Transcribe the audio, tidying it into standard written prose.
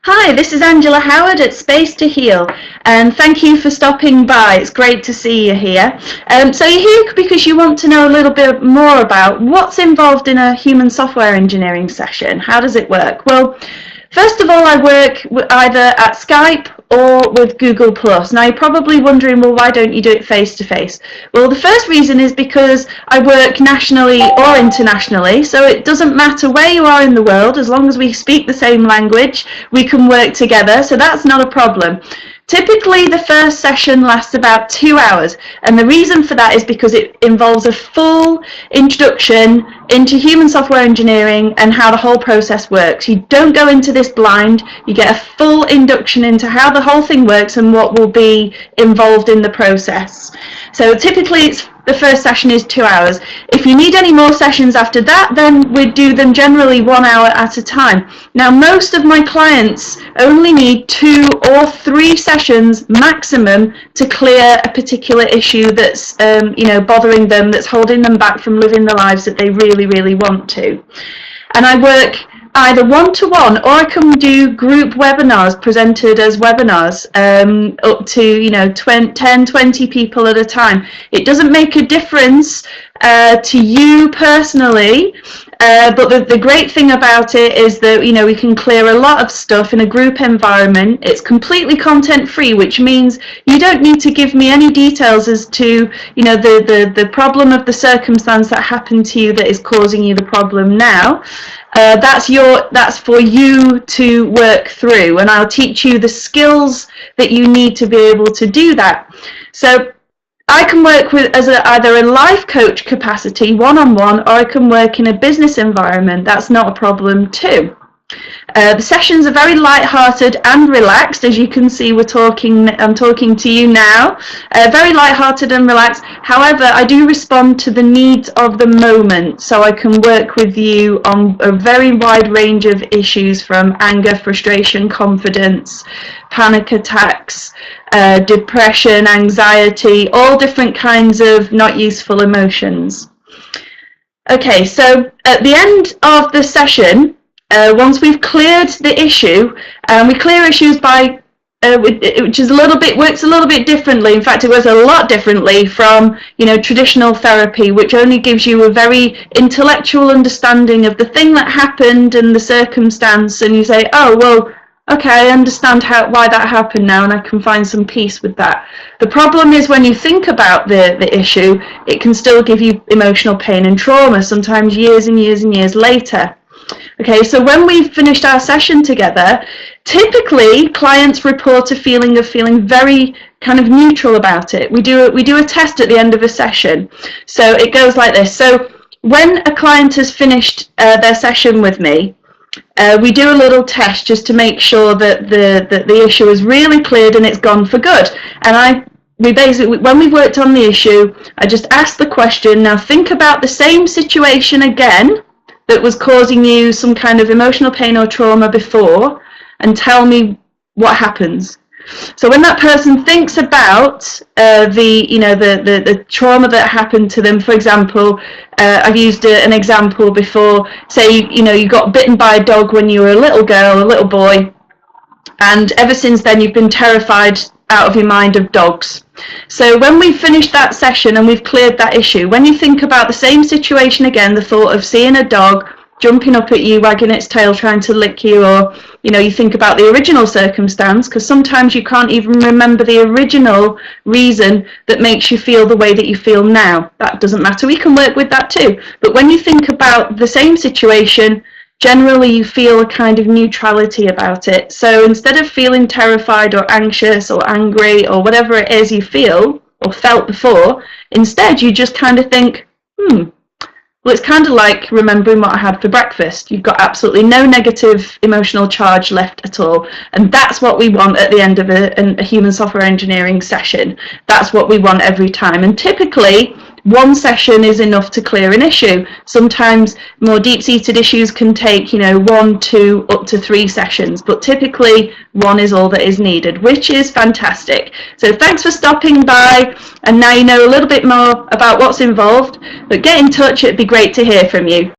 Hi, this is Angela Howard at Space to Heal, and thank you for stopping by. It's great to see you here. So you're here because you want to know a little bit more about what's involved in a human software engineering session. How does it work? Well, first of all, I work either at Skype or with Google+. Now you're probably wondering, well, why don't you do it face-to-face? Well, the first reason is because I work nationally or internationally, so it doesn't matter where you are in the world, as long as we speak the same language, we can work together, so that's not a problem. Typically, the first session lasts about 2 hours, and the reason for that is because it involves a full introduction into human software engineering and how the whole process works. You don't go into this blind, you get a full induction into how the whole thing works and what will be involved in the process. So typically the first session is 2 hours. If you need any more sessions after that, then we do them generally 1 hour at a time. Now, most of my clients only need 2 or 3 sessions maximum to clear a particular issue that's bothering them, that's holding them back from living the lives that they really want to. And I work either one-to-one, or I can do group webinars presented as webinars, up to 10, 20 people at a time. It doesn't make a difference to you personally, but the great thing about it is that we can clear a lot of stuff in a group environment. It's completely content free, which means you don't need to give me any details as to the problem of the circumstance that happened to you that is causing you the problem now. That's for you to work through, and I'll teach you the skills that you need to be able to do that. So I can work with as either a life coach capacity, one-on-one, or I can work in a business environment. That's not a problem too. The sessions are very light-hearted and relaxed. As you can see, I'm talking to you now. Very light-hearted and relaxed. However, I do respond to the needs of the moment, so I can work with you on a very wide range of issues, from anger, frustration, confidence, panic attacks, depression, anxiety, all different kinds of not useful emotions. Okay, so at the end of the session, once we've cleared the issue, we clear issues by, which is works a little bit differently. In fact, it works a lot differently from traditional therapy, which only gives you a very intellectual understanding of the thing that happened and the circumstance, and you say, oh well, okay, I understand why that happened now, and I can find some peace with that. The problem is when you think about the issue, it can still give you emotional pain and trauma, sometimes years and years and years later. Okay, so when we've finished our session together, typically clients report a feeling of feeling very kind of neutral about it. We do a test at the end of a session. So it goes like this. So when a client has finished their session with me, we do a little test just to make sure that the issue is really cleared and it's gone for good. And when we've worked on the issue, I just ask the question, now think about the same situation again that was causing you some kind of emotional pain or trauma before, and tell me what happens. So when that person thinks about the trauma that happened to them, for example, I've used an example before. Say you got bitten by a dog when you were a little girl, a little boy, and ever since then you've been terrified out of your mind of dogs. So when we've finished that session and we've cleared that issue, when you think about the same situation again, the thought of seeing a dog jumping up at you, wagging its tail, trying to lick you, or you think about the original circumstance, because sometimes you can't even remember the original reason that makes you feel the way that you feel now. That doesn't matter, we can work with that too. But when you think about the same situation, generally you feel a kind of neutrality about it. So instead of feeling terrified or anxious or angry or whatever it is you feel or felt before, instead you just kind of think, well, it's kind of like remembering what I had for breakfast. You've got absolutely no negative emotional charge left at all. And that's what we want at the end of a human software engineering session. That's what we want every time. And typically, one session is enough to clear an issue. Sometimes more deep-seated issues can take 1, 2, up to 3 sessions, but typically 1 is all that is needed, which is fantastic. So thanks for stopping by, and now you know a little bit more about what's involved, but get in touch, it'd be great to hear from you.